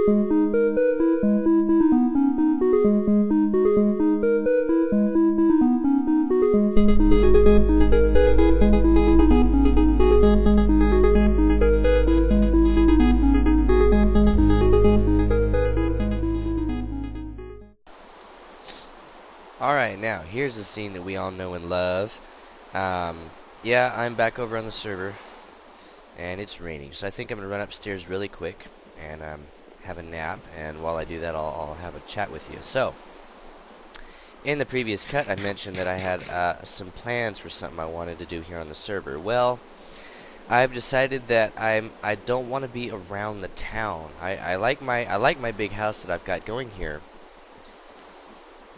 Alright, now, here's the scene that we all know and love. Yeah, I'm back over on the server, and it's raining, so I think I'm going to run upstairs really quick and have a nap, and while I do that, I'll have a chat with you. So, in the previous cut, I mentioned that I had some plans for something I wanted to do here on the server. Well, I've decided that I don't want to be around the town. I like my big house that I've got going here,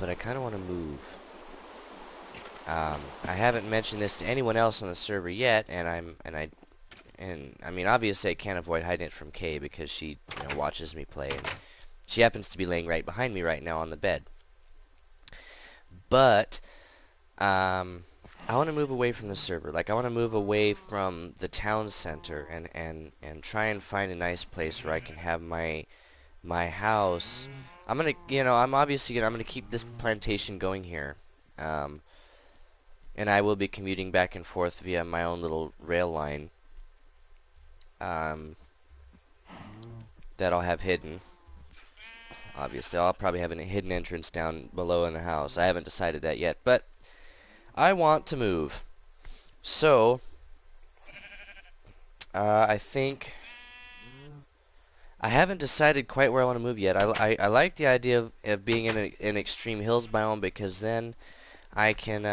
but I kind of want to move. I haven't mentioned this to anyone else on the server yet, and I mean, obviously I can't avoid hiding it from Kay because she, watches me play, and she happens to be laying right behind me right now on the bed. But I want to move away from the server. Like, I want to move away from the town center and try and find a nice place where I can have my house. I'm gonna, I'm gonna keep this plantation going here. And I will be commuting back and forth via my own little rail line that I'll have hidden. Obviously, I'll probably have a hidden entrance down below in the house. I haven't decided that yet, but I want to move. So, I think I haven't decided quite where I want to move yet. I like the idea of being in an extreme hills biome because then I can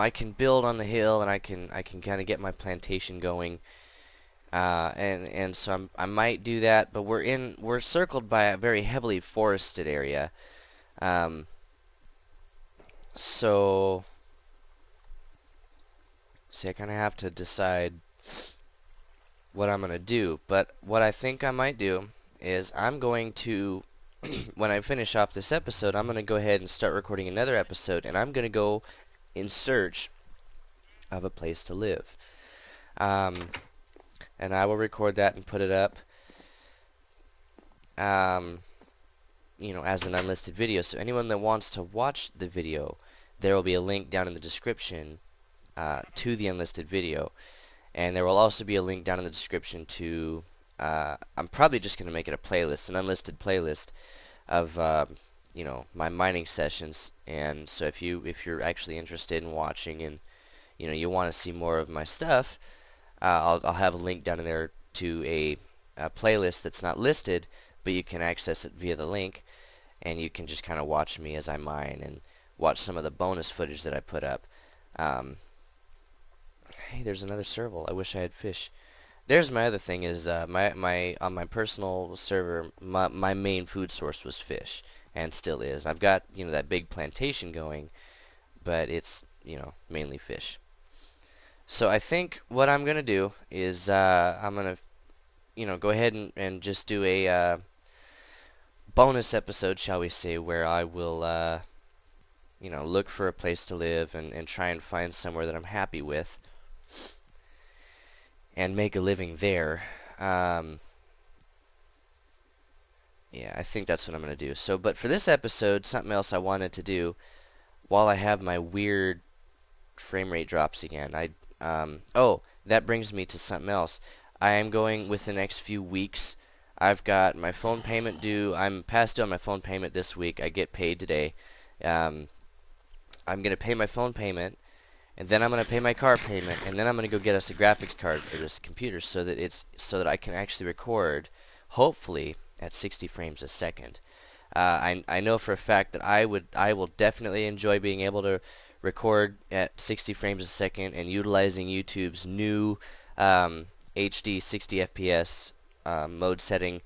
I can build on the hill and I can kind of get my plantation going, and so I might do that. But we're circled by a very heavily forested area, so see, I kind of have to decide what I'm gonna do. But what I think I might do is I'm going to when I finish off this episode, I'm going to go ahead and start recording another episode, and I'm going to go in search of a place to live. And I will record that and put it up, as an unlisted video. So anyone that wants to watch the video, there will be a link down in the description to the unlisted video. And there will also be a link down in the description to I'm probably just going to make it a playlist, an unlisted playlist of my mining sessions. And so if you're actually interested in watching and you want to see more of my stuff, I'll have a link down in there to a playlist that's not listed, but you can access it via the link, and you can just kind of watch me as I mine and watch some of the bonus footage that I put up. Hey, there's another serval. I wish I had fish. There's my other thing is on my personal server, my main food source was fish, and still is. I've got that big plantation going, but it's mainly fish. So I think what I'm gonna do is I'm gonna go ahead and just do a bonus episode, shall we say, where I will look for a place to live and try and find somewhere that I'm happy with and make a living there. Yeah, I think that's what I'm going to do. So, but for this episode, something else I wanted to do, while I have my weird frame rate drops again, oh, that brings me to something else. I am going with the next few weeks. I've got my phone payment due. I'm past due on my phone payment this week. I get paid today. I'm going to pay my phone payment, and then I'm going to pay my car payment, and then I'm going to go get us a graphics card for this computer so that I can actually record, hopefully, at 60 frames a second. I know for a fact that I will definitely enjoy being able to record at 60 frames a second and utilizing YouTube's new HD 60 FPS mode setting,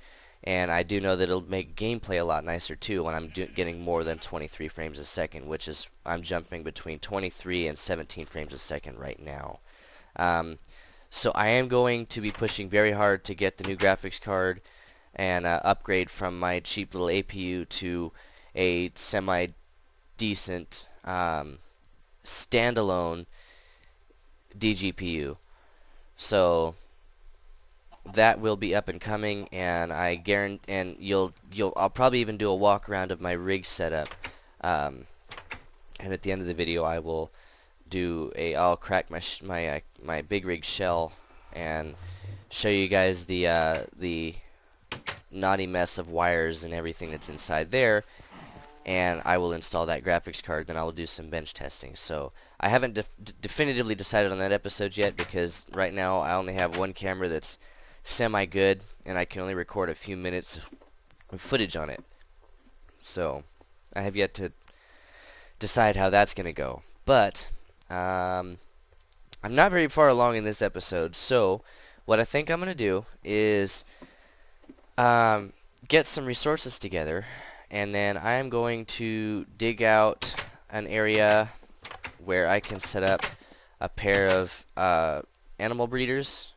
and I do know that it'll make gameplay a lot nicer too when I'm getting more than 23 frames a second, which is I'm jumping between 23 and 17 frames a second right now. So I am going to be pushing very hard to get the new graphics card and upgrade from my cheap little APU to a semi-decent standalone DGPU. So that will be up and coming, and I guarantee, and I'll probably even do a walk around of my rig setup, and at the end of the video I'll crack my big rig shell and show you guys the naughty mess of wires and everything that's inside there, and I will install that graphics card. Then I will do some bench testing. So I haven't definitively decided on that episode yet, because right now I only have one camera that's semi good, and I can only record a few minutes of footage on it. So I have yet to decide how that's gonna go. But I'm not very far along in this episode, so what I think I'm gonna do is get some resources together, and then I am going to dig out an area where I can set up a pair of animal breeders,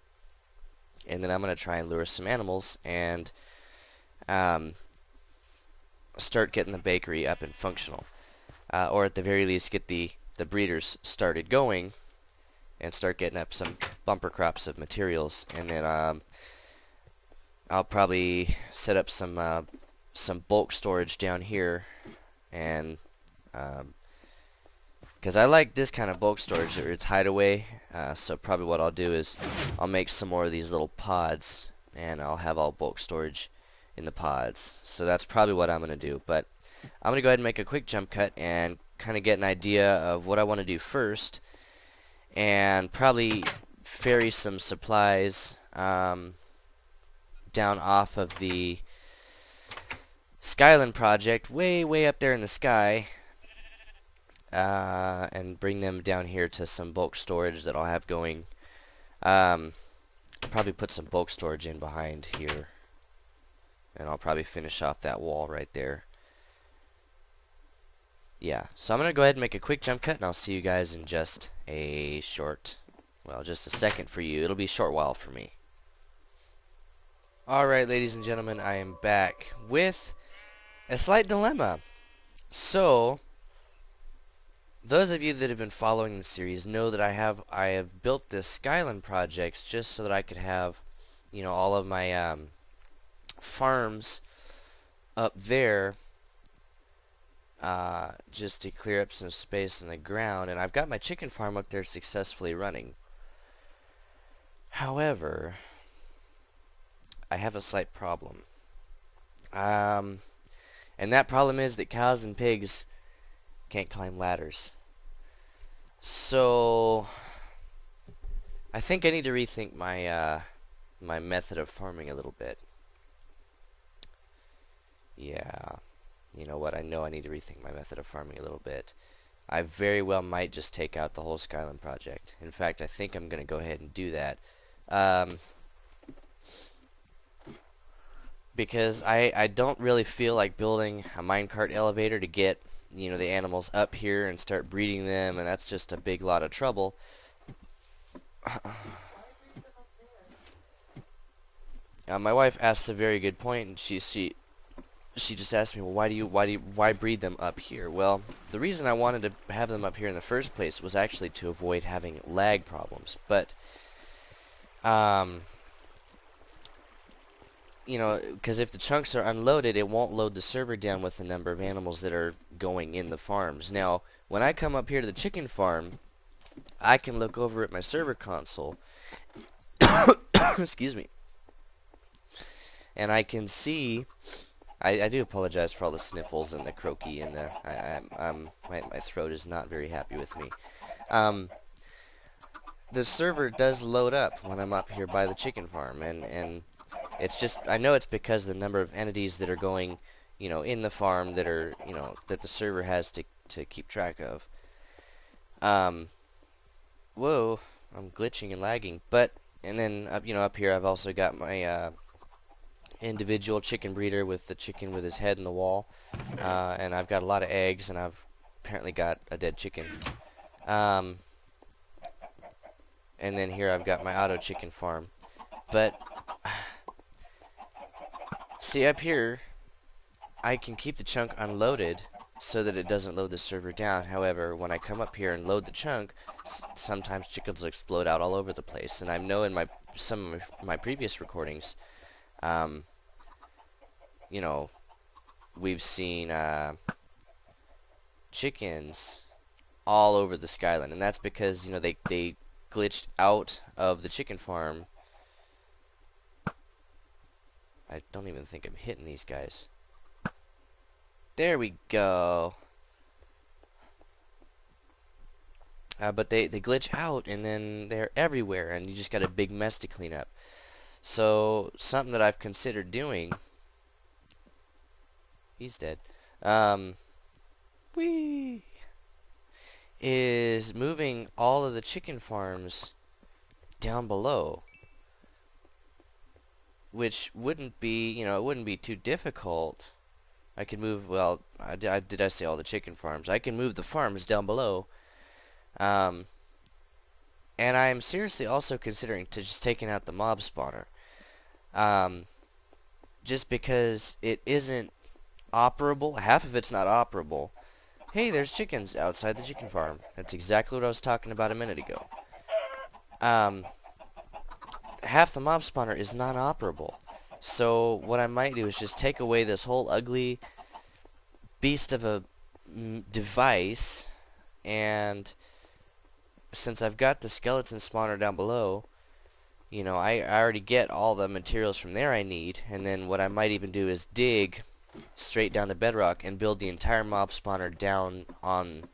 and then I'm going to try and lure some animals and start getting the bakery up and functional, or at the very least get the breeders started going and start getting up some bumper crops of materials. And then I'll probably set up some bulk storage down here, and because I like this kind of bulk storage, or it's hideaway. So probably what I'll do is I'll make some more of these little pods, and I'll have all bulk storage in the pods. So that's probably what I'm gonna do. But I'm gonna go ahead and make a quick jump cut and kind of get an idea of what I want to do first, and probably ferry some supplies down off of the Skyland project, way up there in the sky, and bring them down here to some bulk storage that I'll have going. Probably put some bulk storage in behind here, and I'll probably finish off that wall right there. Yeah, so I'm gonna go ahead and make a quick jump cut, and I'll see you guys in just a just a second for you. It'll be a short while for me. Alright, ladies and gentlemen, I am back with a slight dilemma. So, those of you that have been following the series know that I have built this Skyland projects just so that I could have, all of my farms up there, just to clear up some space in the ground, and I've got my chicken farm up there successfully running. However, I have a slight problem. And that problem is that cows and pigs can't climb ladders. So I think I need to rethink my my method of farming a little bit. Yeah, you know what? I know I need to rethink my method of farming a little bit. I very well might just take out the whole Skyland project. In fact, I think I'm going to go ahead and do that. Because I don't really feel like building a minecart elevator to get, the animals up here and start breeding them, and that's just a big lot of trouble. My wife asked a very good point, and she just asked me, well, why breed them up here? Well, the reason I wanted to have them up here in the first place was actually to avoid having lag problems. But because if the chunks are unloaded, it won't load the server down with the number of animals that are going in the farms. Now, when I come up here to the chicken farm, I can look over at my server console, excuse me, and I can see, I do apologize for all the sniffles and the croaky, and my throat is not very happy with me. The server does load up when I'm up here by the chicken farm, and it's just, I know it's because of the number of entities that are going, in the farm that are, that the server has to keep track of. Whoa, I'm glitching and lagging. And then, up here I've also got my, individual chicken breeder with the chicken with his head in the wall. And I've got a lot of eggs, and I've apparently got a dead chicken. And then here I've got my auto chicken farm. But see, up here, I can keep the chunk unloaded so that it doesn't load the server down. However, when I come up here and load the chunk, sometimes chickens will explode out all over the place. And I know in my some of my previous recordings, um, you know, we've seen chickens all over the Skyline, and that's because, you know, they glitched out of the chicken farm. I don't even think I'm hitting these guys. There we go. But they glitch out, and then they're everywhere, and you just got a big mess to clean up. So something that I've considered doing. He's dead. Whee! Is moving all of the chicken farms down below, which wouldn't be, you know, it wouldn't be too difficult. I could move, well, did I say all the chicken farms? I can move the farms down below. And I'm seriously also considering just taking out the mob spawner. Just because it isn't operable. Half of it's not operable. Hey, there's chickens outside the chicken farm. That's exactly what I was talking about a minute ago. Half the mob spawner is non-operable. So what I might do is just take away this whole ugly beast of a device, and since I've got the skeleton spawner down below, you know, I already get all the materials from there I need, and then what I might even do is dig straight down to bedrock and build the entire mob spawner down on,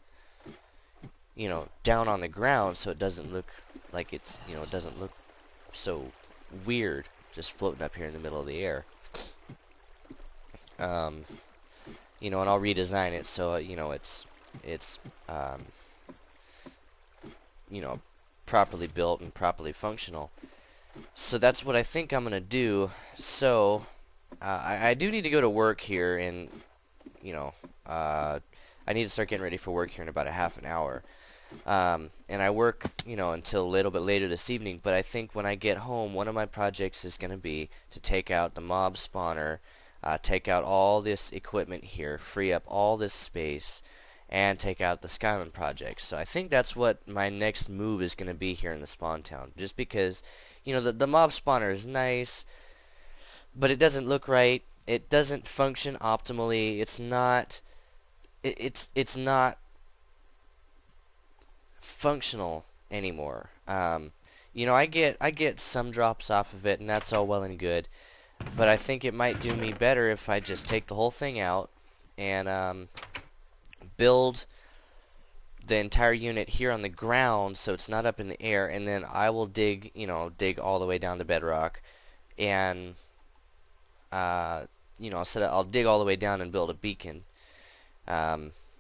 you know, down on the ground, so it doesn't look like it's, you know, it doesn't look so weird just floating up here in the middle of the air. You know, and I'll redesign it so, you know, it's you know, properly built and properly functional. So that's what I think I'm gonna do. So I do need to go to work here, and you know, I need to start getting ready for work here in about a half an hour. And I work, you know, until a little bit later this evening, but I think when I get home, one of my projects is going to be to take out the mob spawner, take out all this equipment here, free up all this space, and take out the Skyline project. So I think that's what my next move is going to be here in the spawn town, just because, you know, the mob spawner is nice, but it doesn't look right. It doesn't function optimally. It's not functional anymore. You know, I get some drops off of it, and that's all well and good, but I think it might do me better if I just take the whole thing out and build the entire unit here on the ground so it's not up in the air, and then I will dig, you know, dig all the way down to bedrock, and you know, I'll dig all the way down and build a beacon.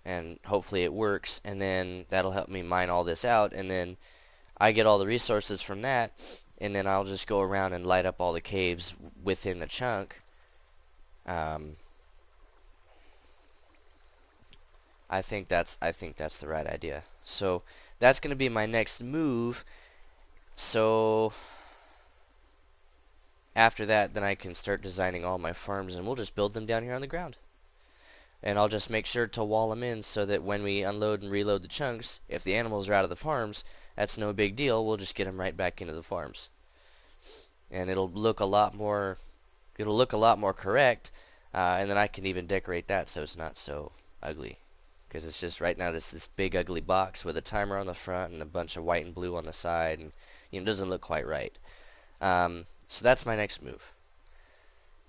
And hopefully it works, and then that'll help me mine all this out, and then I get all the resources from that, and then I'll just go around and light up all the caves within the chunk. I think that's the right idea. So that's going to be my next move. So after that, then I can start designing all my farms, and we'll just build them down here on the ground. And I'll just make sure to wall them in so that when we unload and reload the chunks, if the animals are out of the farms, that's no big deal. We'll just get them right back into the farms. And it'll look a lot more correct, and then I can even decorate that so it's not so ugly. Because it's just right now this big ugly box with a timer on the front and a bunch of white and blue on the side, and you know, it doesn't look quite right. So that's my next move.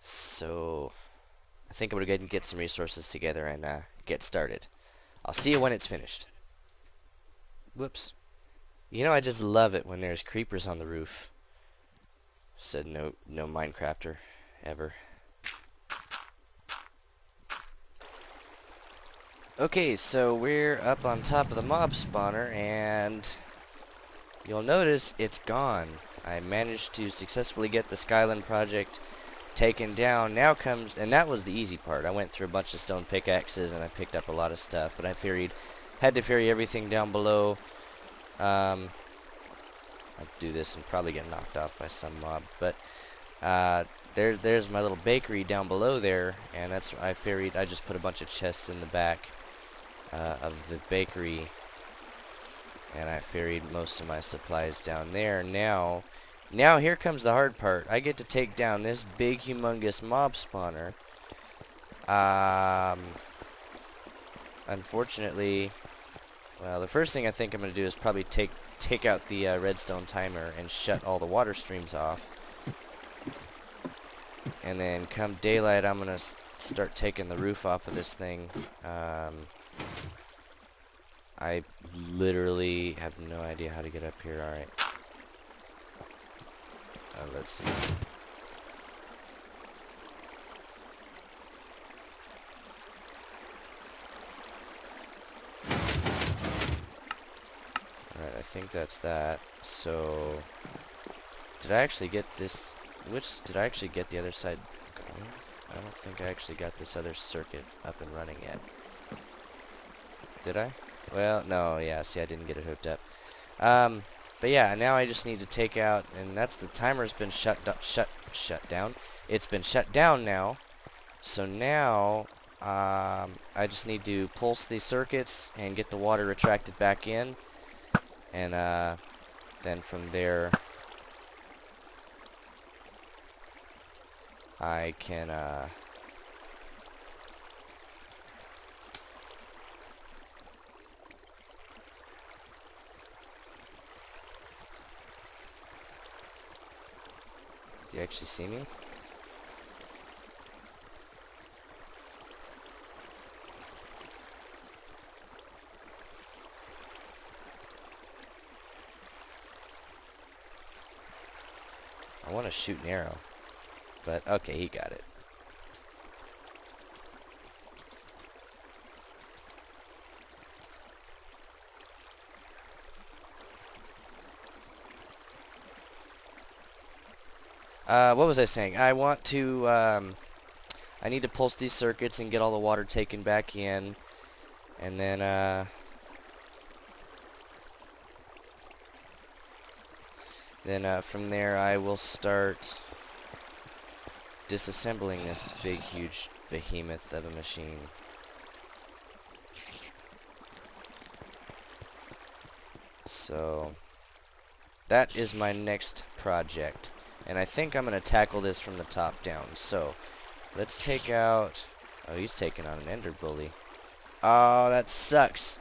So I think I'm going to go ahead and get some resources together and get started. I'll see you when it's finished. Whoops. You know, I just love it when there's creepers on the roof. Said no Minecrafter ever. Okay, so we're up on top of the mob spawner, and you'll notice it's gone. I managed to successfully get the Skyline project taken down. Now comes, and that was the easy part. I went through a bunch of stone pickaxes and I picked up a lot of stuff, but I had to ferry everything down below. I'd do this and probably get knocked off by some mob, but there's my little bakery down below there, and that's I just put a bunch of chests in the back of the bakery, and I ferried most of my supplies down there. Now Now here comes the hard part. I get to take down this big, humongous mob spawner. Unfortunately, well, the first thing I think I'm going to do is probably take out the redstone timer and shut all the water streams off. And then come daylight, I'm going to start taking the roof off of this thing. I literally have no idea how to get up here. Alright. Let's see. Alright, I think that's that. So, did I actually get this? Did I actually get the other side going? I don't think I actually got this other circuit up and running yet. Did I? Well, no, yeah, see, I didn't get it hooked up. But yeah, now I just need to take out, and that's the timer's been shut down. It's been shut down now. So now, I just need to pulse these circuits and get the water retracted back in. And, then from there, I can, do you actually see me? I want to shoot an arrow. But, okay, he got it. What was I saying? I want to, I need to pulse these circuits and get all the water taken back in. And then, from there I will start disassembling this big, huge behemoth of a machine. So, that is my next project. And I think I'm going to tackle this from the top down. So, let's take out... Oh, he's taking on an ender bully. Oh, that sucks.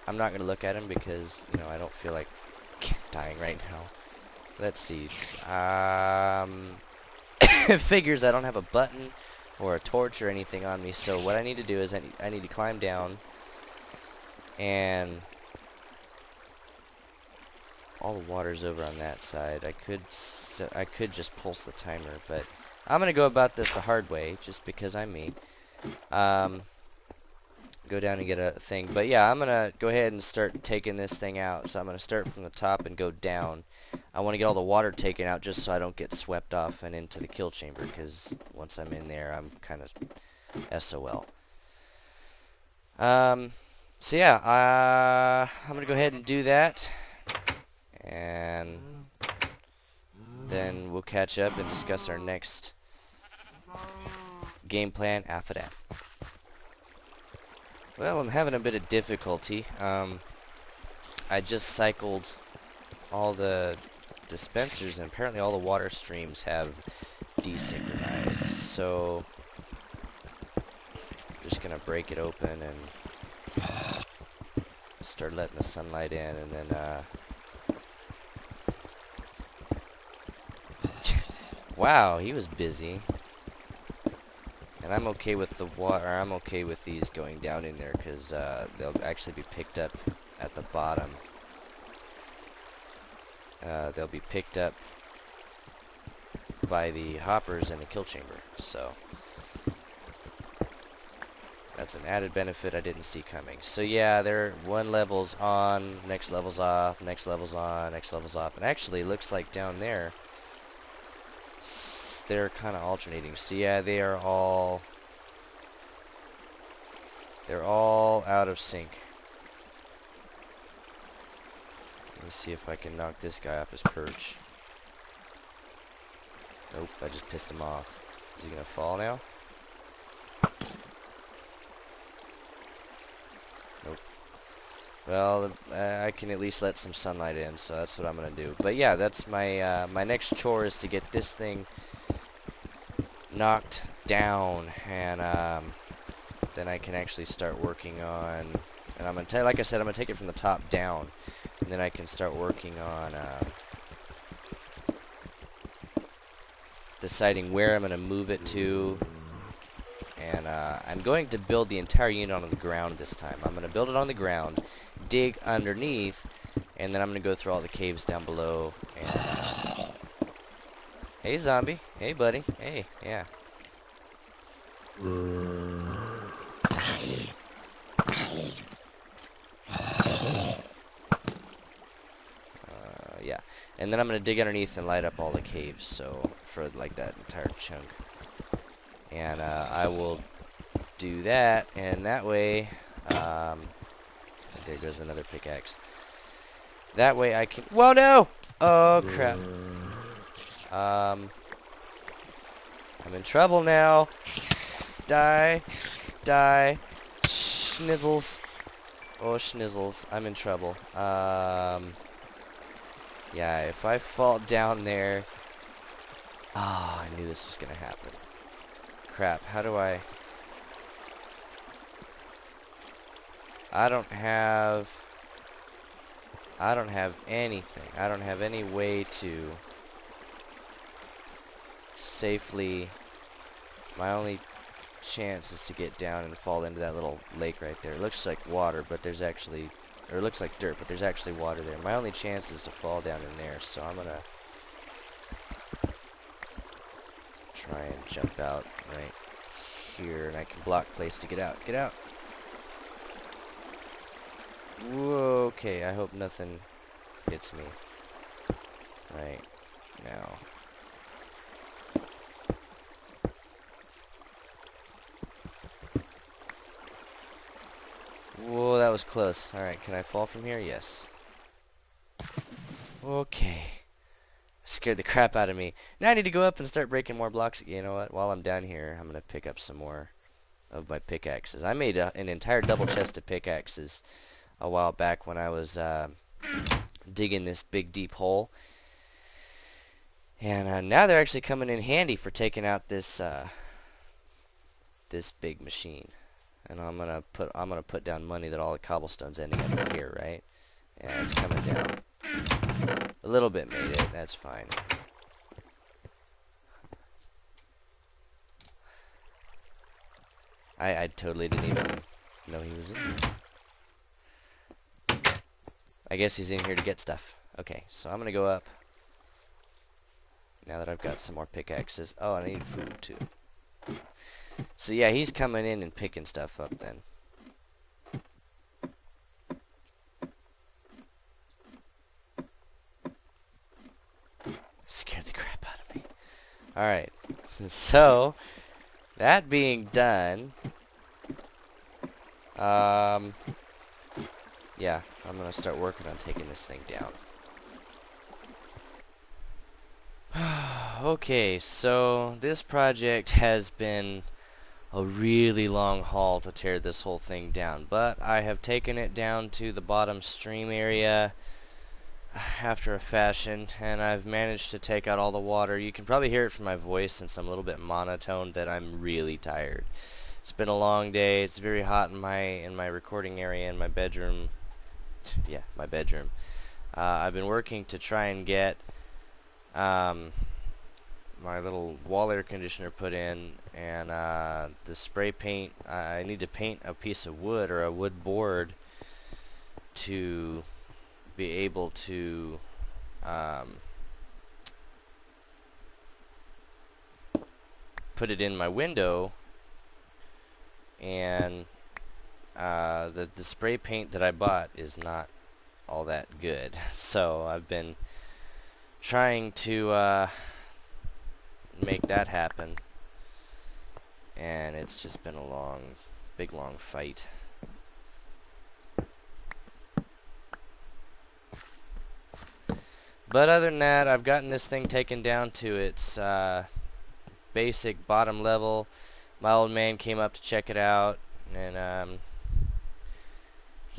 I'm not going to look at him because, you know, I don't feel like dying right now. Let's see. It figures I don't have a button or a torch or anything on me. So, what I need to do is I need to climb down and... all the water's over on that side. I could just pulse the timer, but I'm gonna go about this the hard way, just because I'm me. Go down and get a thing. But yeah, I'm gonna go ahead and start taking this thing out. So I'm gonna start from the top and go down. I want to get all the water taken out just so I don't get swept off and into the kill chamber, because once I'm in there, I'm kind of SOL. So yeah, I'm gonna go ahead and do that. And then we'll catch up and discuss our next game plan after that. Well, I'm having a bit of difficulty. I just cycled all the dispensers, and apparently all the water streams have desynchronized. So, I'm just gonna break it open and start letting the sunlight in, and then, wow, he was busy. And I'm okay with the water. I'm okay with these going down in there because they'll actually be picked up at the bottom. They'll be picked up by the hoppers in the kill chamber. So that's an added benefit I didn't see coming. So yeah, one level's on, next level's off, next level's on, next level's off, and actually it looks like down there they're kind of alternating. So yeah, they're all out of sync. Let me see if I can knock this guy off his perch. Nope, I just pissed him off. Is he gonna fall now? Nope. Well, I can at least let some sunlight in, so that's what I'm gonna do. But yeah, that's my my next chore is to get this thing knocked down, and then I can actually start working on. And I'm gonna like I said, I'm gonna take it from the top down, and then I can start working on deciding where I'm gonna move it to. And I'm going to build the entire unit on the ground this time. I'm going to build it on the ground, dig underneath, and then I'm going to go through all the caves down below. And, hey, zombie. Hey, buddy. Hey, yeah. Yeah. And then I'm going to dig underneath and light up all the caves, so for like that entire chunk. And I will do that, and that way, there goes another pickaxe. That way I can, whoa, no! Oh, crap. I'm in trouble now. Die. Die. Schnizzles. Oh, schnizzles. I'm in trouble. Yeah, if I fall down there, oh, I knew this was gonna happen. Crap, how do I don't have anything. I don't have any way to safely, my only chance is to get down and fall into that little lake right there. It looks like water, but there's actually, or it looks like dirt, but there's actually water there. My only chance is to fall down in there, so I'm gonna try and jump out right here, and I can block place to get out. Get out! Whoa, okay, I hope nothing hits me right now. Whoa, that was close. Alright, can I fall from here? Yes. Okay. Scared the crap out of me. Now I need to go up and start breaking more blocks. You know what? While I'm down here, I'm going to pick up some more of my pickaxes. I made an entire double chest of pickaxes a while back when I was digging this big deep hole. And now they're actually coming in handy for taking out this this big machine. And I'm gonna put down money that all the cobblestone's ending up in here, right? Yeah, it's coming down. A little bit made it. That's fine. I totally didn't even know he was in here. I guess he's in here to get stuff. Okay, so I'm gonna go up. Now that I've got some more pickaxes. Oh, I need food too. So yeah, he's coming in and picking stuff up then. Scared the crap out of me. Alright, so that being done, yeah, I'm gonna start working on taking this thing down. Okay, so this project has been a really long haul to tear this whole thing down, but I have taken it down to the bottom stream area after a fashion, and I've managed to take out all the water. You can probably hear it from my voice since I'm a little bit monotone that I'm really tired. It's been a long day. It's very hot in my recording area in my bedroom. Yeah, my bedroom. I've been working to try and get my little wall air conditioner put in, and the spray paint, I need to paint a piece of wood or a wood board to be able to put it in my window. And the spray paint that I bought is not all that good, so I've been trying to make that happen, and it's just been a big long fight. But other than that, I've gotten this thing taken down to its basic bottom level. My old man came up to check it out, and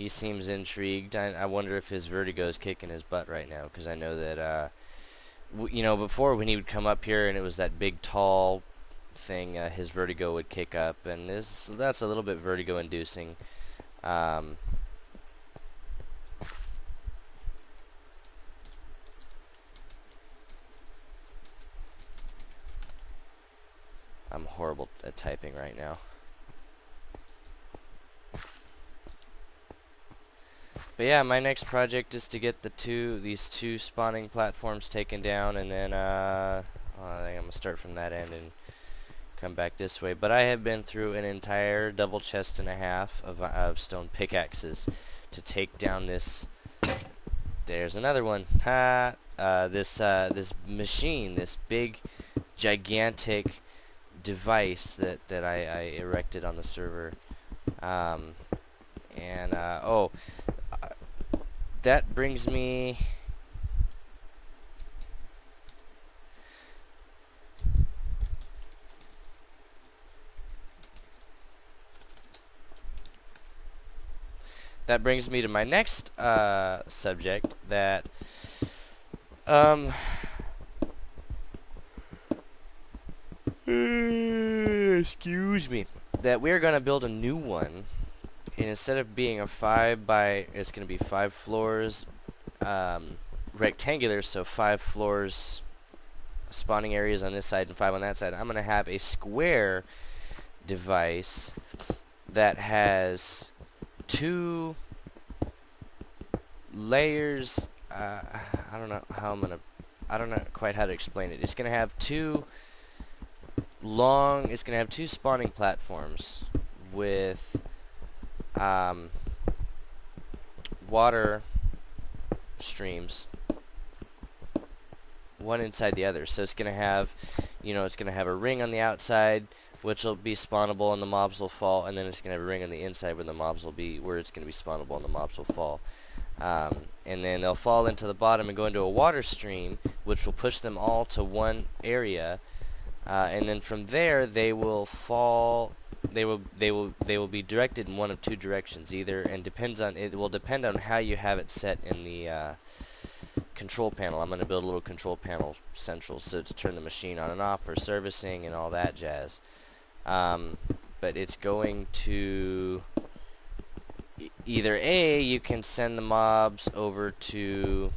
He seems intrigued. I wonder if his vertigo is kicking his butt right now, because I know that, you know, before when he would come up here and it was that big tall thing, his vertigo would kick up, and that's a little bit vertigo inducing. Um, I'm horrible at typing right now. But yeah, my next project is to get these two spawning platforms taken down, and then I think I'm gonna start from that end and come back this way. But I have been through an entire double chest and a half of stone pickaxes to take down this. There's another one. Ha! This machine, this big, gigantic device that I erected on the server. Oh, that brings me. That brings me to my next subject. That excuse me. That we're gonna build a new one, and instead of being a it's gonna be 5 floors, rectangular. So 5 floors, spawning areas on this side and 5 on that side. I'm gonna have a square device that has 2 layers. I don't know how I don't know quite how to explain it. It's gonna have it's gonna have 2 spawning platforms with water streams, one inside the other. So it's gonna have, it's gonna have a ring on the outside, which will be spawnable and the mobs will fall, and then it's gonna have a ring on the inside where it's gonna be spawnable and the mobs will fall. And then they'll fall into the bottom and go into a water stream, which will push them all to one area, and then from there they will fall. They will be directed in one of 2 directions, either, and it will depend on how you have it set in the control panel. I'm going to build a little control panel central, so to turn the machine on and off for servicing and all that jazz. But it's going to either A, you can send the mobs over to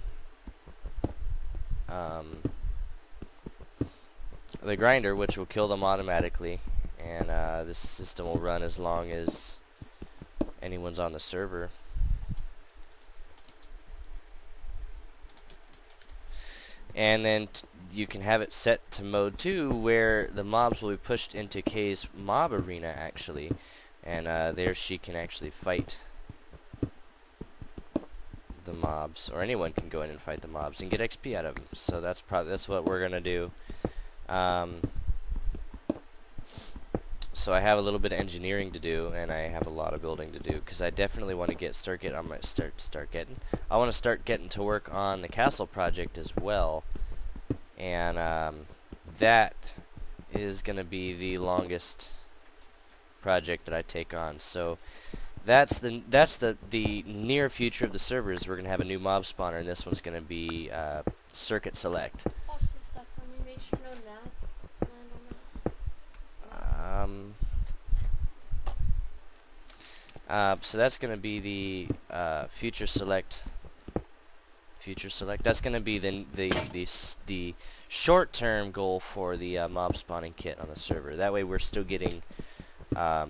the grinder, which will kill them automatically, and this system will run as long as anyone's on the server. And then you can have it set to mode 2, where the mobs will be pushed into Kay's mob arena, actually, and there she can actually fight the mobs, or anyone can go in and fight the mobs and get XP out of them. So that's what we're gonna do. So I have a little bit of engineering to do, and I have a lot of building to do, because I definitely want to I want to start getting to work on the castle project as well, and that is going to be the longest project that I take on. So that's the near future of the servers. We're going to have a new mob spawner, and this one's going to be Circuit Select. Watch this stuff for me. Make sure no gnats land on that. So that's going to be the Future Select. That's going to be the short-term goal for the mob spawning kit on the server. That way we're still getting all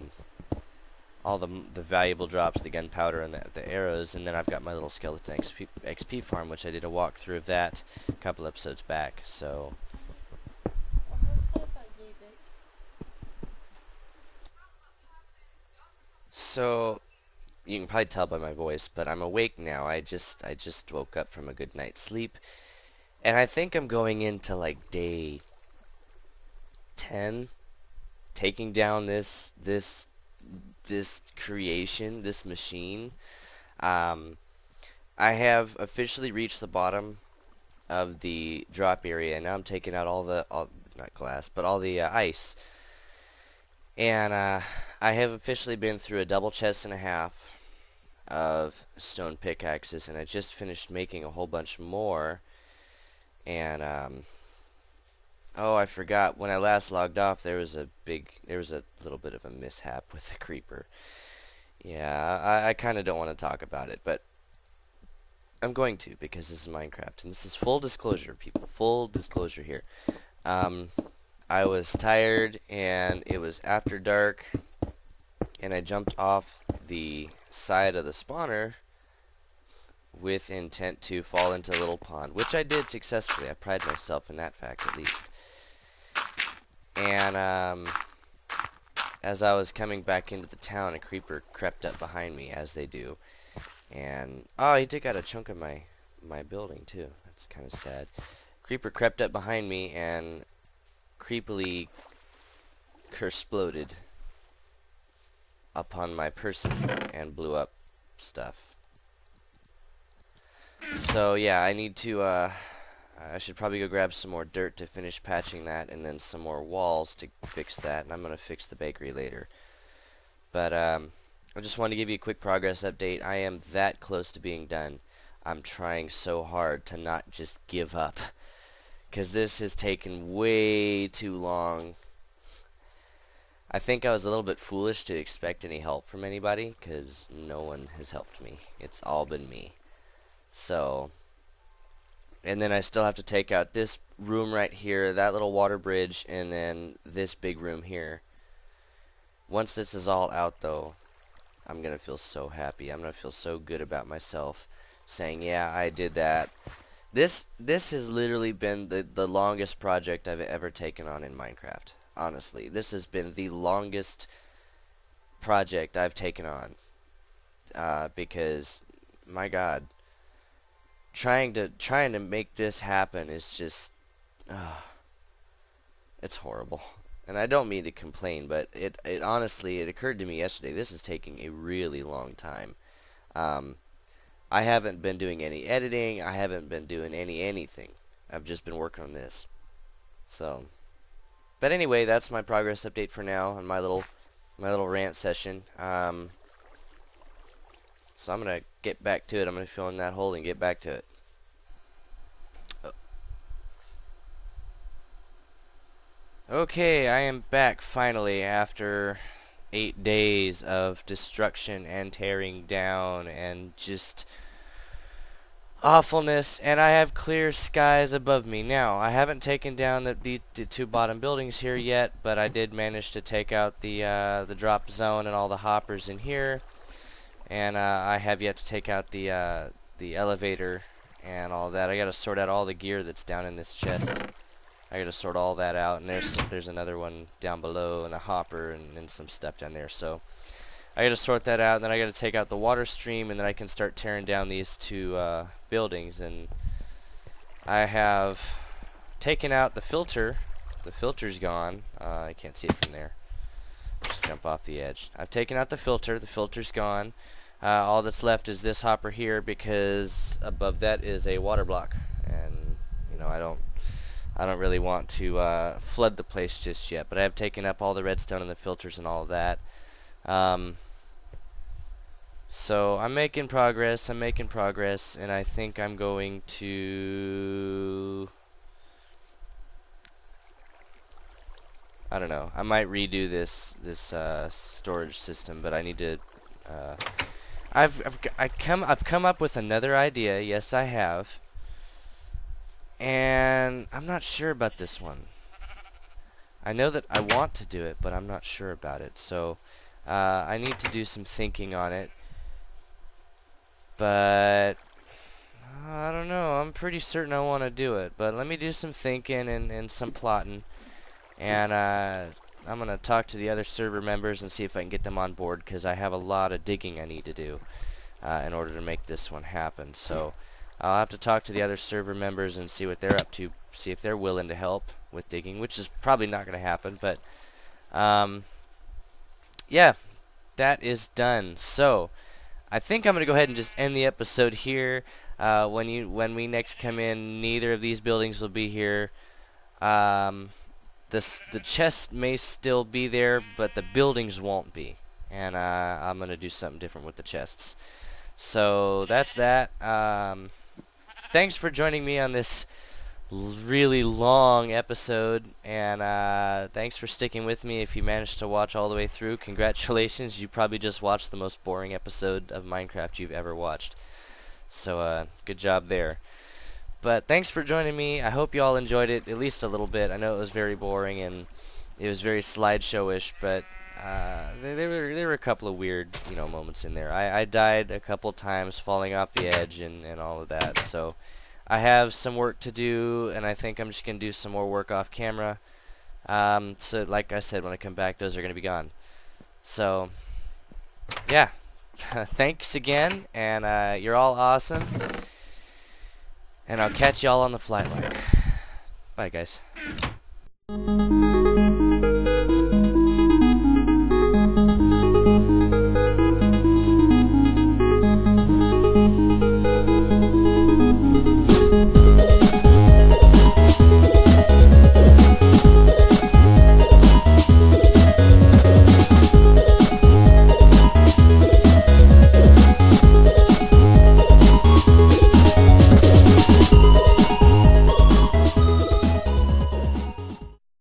the valuable drops, the gunpowder and the arrows, and then I've got my little skeleton XP farm, which I did a walkthrough of that a couple episodes back. So you can probably tell by my voice, but I'm awake now. I just woke up from a good night's sleep, and I think I'm going into like day 10, taking down this creation, this machine. I have officially reached the bottom of the drop area, and now I'm taking out all not glass, but all the ice. And I have officially been through a double chest and a half, of stone pickaxes, and I just finished making a whole bunch more. And oh, I forgot, when I last logged off, there was a little bit of a mishap with the creeper. Yeah, I kind of don't want to talk about it, but I'm going to, because this is Minecraft, and this is full disclosure, people. Full disclosure here. I was tired, and it was after dark, and I jumped off the side of the spawner with intent to fall into a little pond, which I did successfully. I pride myself in that fact, at least. And as I was coming back into the town, a creeper crept up behind me, as they do. And oh, he took out a chunk of my building too. That's kind of sad. Creeper crept up behind me and creepily kersploded upon my person and blew up stuff. So yeah, I need to I should probably go grab some more dirt to finish patching that, and then some more walls to fix that, and I'm gonna fix the bakery later. But I just wanted to give you a quick progress update. I am that close to being done. I'm trying so hard to not just give up, because this has taken way too long. I think I was a little bit foolish to expect any help from anybody, because no one has helped me. It's all been me. So, and then I still have to take out this room right here, that little water bridge, and then this big room here. Once this is all out, though, I'm going to feel so happy. I'm going to feel so good about myself, saying, yeah, I did that. This has literally been the longest project I've ever taken on in Minecraft. Honestly, this has been the longest project I've taken on. Because, my God, trying to make this happen is just, it's horrible. And I don't mean to complain, but it honestly, it occurred to me yesterday, this is taking a really long time. I haven't been doing any editing, I haven't been doing anything. I've just been working on this. So, but anyway, that's my progress update for now on my little rant session. So I'm gonna get back to it. I'm gonna fill in that hole and get back to it. Okay, I am back finally after 8 days of destruction and tearing down and just awfulness, and I have clear skies above me. Now, I haven't taken down the two bottom buildings here yet, but I did manage to take out the drop zone and all the hoppers in here, and I have yet to take out the elevator and all that. I gotta sort out all the gear that's down in this chest. I gotta sort all that out, and there's another one down below, and a hopper, and some stuff down there. So I gotta sort that out, and then I gotta take out the water stream, and then I can start tearing down these two buildings. And I have taken out the filter. The filter's gone. I can't see it from there. Just jump off the edge. I've taken out the filter. The filter's gone. All that's left is this hopper here, because above that is a water block, and you know, I don't really want to flood the place just yet, but I have taken up all the redstone and the filters and all of that. So I'm making progress, and I think I'm going to, I don't know, I might redo this storage system, but I need to, I've come up with another idea. Yes, I have. And I'm not sure about this one. I know that I want to do it, but I'm not sure about it. So I need to do some thinking on it. But I don't know. I'm pretty certain I want to do it. But let me do some thinking and some plotting. And I'm going to talk to the other server members and see if I can get them on board, because I have a lot of digging I need to do in order to make this one happen. So I'll have to talk to the other server members and see what they're up to, see if they're willing to help with digging, which is probably not going to happen, but yeah, that is done. So I think I'm going to go ahead and just end the episode here. When we next come in, neither of these buildings will be here. The chest may still be there, but the buildings won't be, and I'm going to do something different with the chests. So that's that. Thanks for joining me on this really long episode, and thanks for sticking with me. If you managed to watch all the way through, congratulations. You probably just watched the most boring episode of Minecraft you've ever watched. So good job there. But thanks for joining me. I hope you all enjoyed it at least a little bit. I know it was very boring and it was very slideshow-ish, but there were a couple of weird, moments in there. I died a couple times falling off the edge and all of that. So I have some work to do, and I think I'm just gonna do some more work off camera. So like I said, when I come back, those are gonna be gone. So yeah, thanks again, and you're all awesome. And I'll catch y'all on the flightline. Bye, guys.